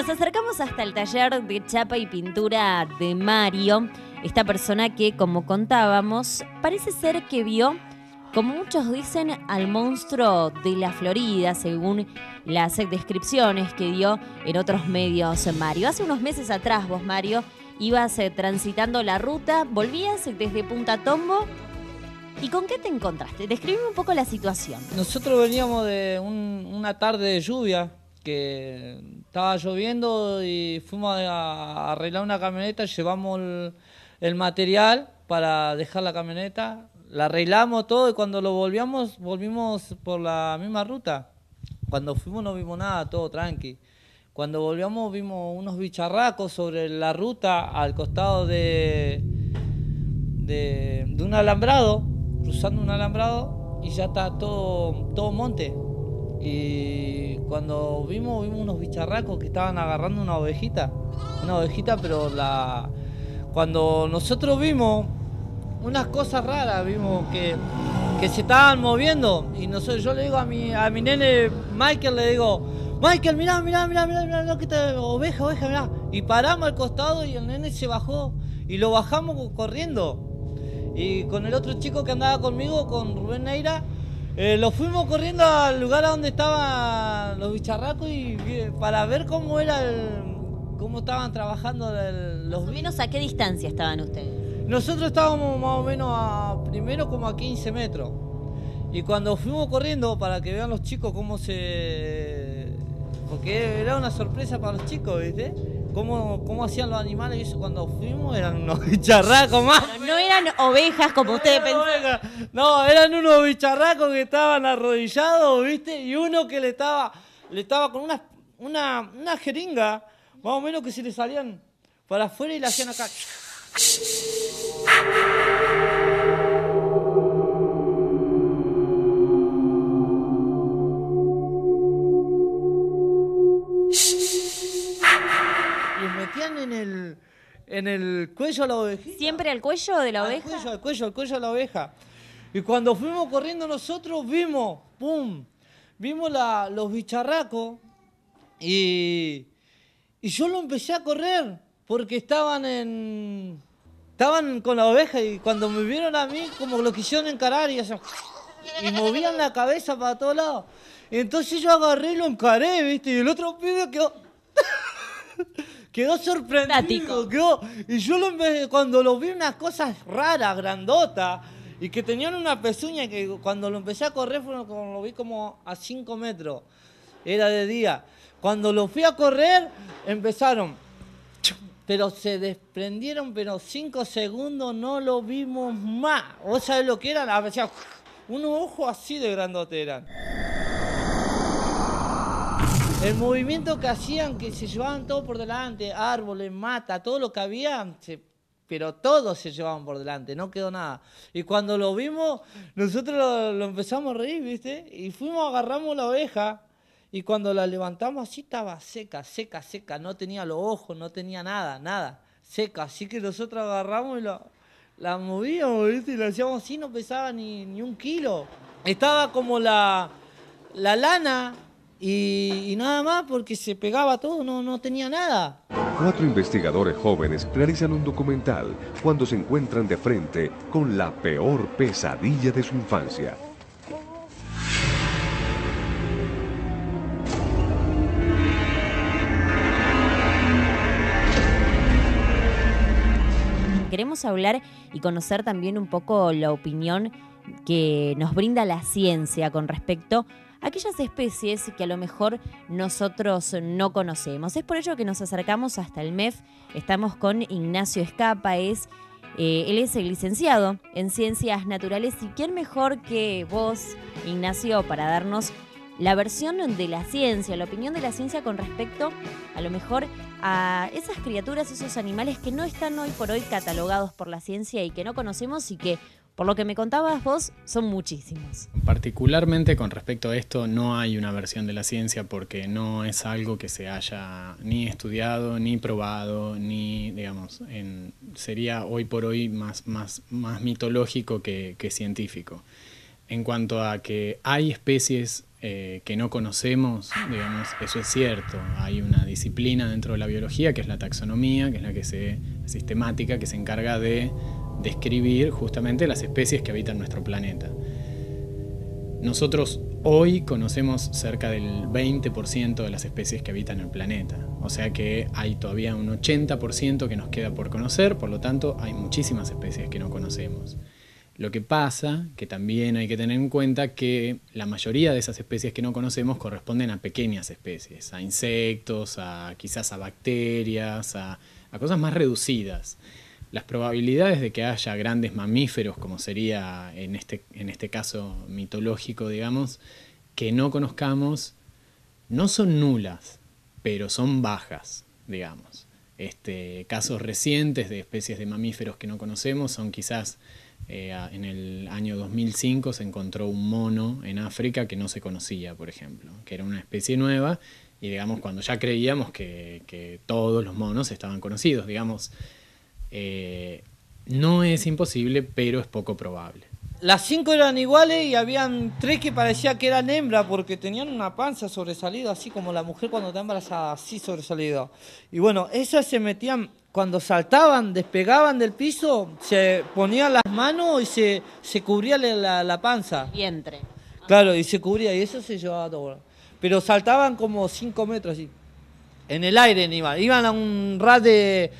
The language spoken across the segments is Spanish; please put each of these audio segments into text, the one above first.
nos acercamos hasta el taller de chapa y pintura de Mario, esta persona que, como contábamos, parece ser que vio, como muchos dicen, al monstruo de la Florida, según las descripciones que dio en otros medios Mario. Hace unos meses atrás vos, Mario, ibas transitando la ruta, volvías desde Punta Tombo. ¿Y con qué te encontraste? Describime un poco la situación. Nosotros veníamos de una tarde de lluvia, que estaba lloviendo y fuimos a arreglar una camioneta, llevamos el material para dejar la camioneta, la arreglamos todo y cuando lo volvimos por la misma ruta. Cuando fuimos no vimos nada, todo tranqui. Cuando volvíamos vimos unos bicharracos sobre la ruta al costado de un alambrado, cruzando un alambrado y ya está todo monte. Y cuando vimos unos bicharracos que estaban agarrando una ovejita, pero cuando nosotros vimos unas cosas raras, vimos que se estaban moviendo y yo le digo a mi nene Michael, le digo, Michael, mirá, que te oveja, mirá. Y paramos al costado y el nene se bajó y lo bajamos corriendo. Y con el otro chico que andaba conmigo, con Rubén Neira, lo fuimos corriendo al lugar a donde estaban los bicharracos y para ver cómo estaban trabajando los... Más o menos, ¿a qué distancia estaban ustedes? Nosotros estábamos más o menos primero como a 15 metros. Y cuando fuimos corriendo, para que vean los chicos porque era una sorpresa para los chicos, ¿viste? Cómo hacían los animales y eso. Cuando fuimos eran unos bicharracos más. No eran ovejas como ustedes pensaban. No, eran unos bicharracos que estaban arrodillados, ¿viste? Y uno que le estaba con una jeringa, más o menos, que se le salían para afuera y le hacían acá. En el cuello a la ovejita. ¿Siempre al cuello de la oveja? Al cuello de la oveja. Y cuando fuimos corriendo nosotros vimos los bicharracos y yo lo empecé a correr porque estaban con la oveja y cuando me vieron a mí como lo quisieron encarar y movían la cabeza para todos lados. Y entonces yo agarré y lo encaré, ¿viste? Y el otro pibe quedó sorprendido, y yo cuando lo vi unas cosas raras, grandotas, y que tenían una pezuña que cuando lo empecé a correr lo vi como a 5 metros, era de día. Cuando lo fui a correr, empezaron, pero se desprendieron, pero 5 segundos no lo vimos más. ¿Vos sabés lo que eran? Unos ojos así de grandotes eran. El movimiento que hacían, que se llevaban todo por delante, árboles, mata, todo lo que había, pero todo se llevaban por delante, no quedó nada. Y cuando lo vimos, nosotros lo empezamos a reír, ¿viste? Y agarramos la oveja, y cuando la levantamos así estaba seca, no tenía los ojos, no tenía nada, seca. Así que nosotros agarramos y la movíamos, ¿viste? Y la hacíamos así, no pesaba ni 1 kilo. Estaba como la lana... Y nada más porque se pegaba todo, no tenía nada. 4 investigadores jóvenes realizan un documental cuando se encuentran de frente con la peor pesadilla de su infancia. Queremos hablar y conocer también un poco la opinión que nos brinda la ciencia con respecto a aquellas especies que a lo mejor nosotros no conocemos. Es por ello que nos acercamos hasta el MEF. Estamos con Ignacio Escapa, él es el licenciado en Ciencias Naturales. ¿Y quién mejor que vos, Ignacio, para darnos la versión de la ciencia, la opinión de la ciencia con respecto a lo mejor a esas criaturas, esos animales que no están hoy por hoy catalogados por la ciencia y que no conocemos y que, por lo que me contabas vos, son muchísimos? Particularmente con respecto a esto no hay una versión de la ciencia porque no es algo que se haya ni estudiado, ni probado, ni, digamos, sería hoy por hoy más mitológico que científico. En cuanto a que hay especies que no conocemos, digamos, eso es cierto. Hay una disciplina dentro de la biología que es la taxonomía, que es la sistemática, que se encarga de describir justamente las especies que habitan nuestro planeta. Nosotros hoy conocemos cerca del 20% de las especies que habitan el planeta, o sea que hay todavía un 80% que nos queda por conocer, por lo tanto hay muchísimas especies que no conocemos. Lo que pasa, que también hay que tener en cuenta que la mayoría de esas especies que no conocemos corresponden a pequeñas especies, a insectos, quizás a bacterias, a cosas más reducidas. Las probabilidades de que haya grandes mamíferos, como sería en este caso mitológico, digamos, que no conozcamos, no son nulas, pero son bajas, digamos. Casos recientes de especies de mamíferos que no conocemos son quizás en el año 2005 se encontró un mono en África que no se conocía, por ejemplo, que era una especie nueva, y digamos cuando ya creíamos que todos los monos estaban conocidos, digamos, no es imposible, pero es poco probable. Las 5 eran iguales y habían 3 que parecía que eran hembras porque tenían una panza sobresalida, así como la mujer cuando está embarazada, así sobresalida. Y bueno, esas se metían, cuando saltaban, despegaban del piso, se ponían las manos y se cubría la panza. Vientre. Claro, y se cubría, y eso se llevaba todo. Pero saltaban como 5 metros así. En el aire iban a un ras de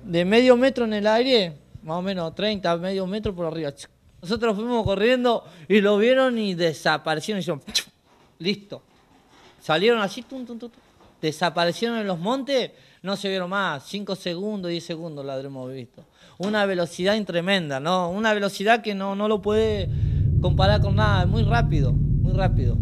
medio metro en el aire, más o menos 30, medio metro por arriba. Nosotros fuimos corriendo y lo vieron y desaparecieron. Y dijeron, listo. Salieron así, desaparecieron en los montes, no se vieron más. 5 segundos, 10 segundos la habremos visto. Una velocidad tremenda, ¿no? Una velocidad que no lo puede comparar con nada. Muy rápido, muy rápido.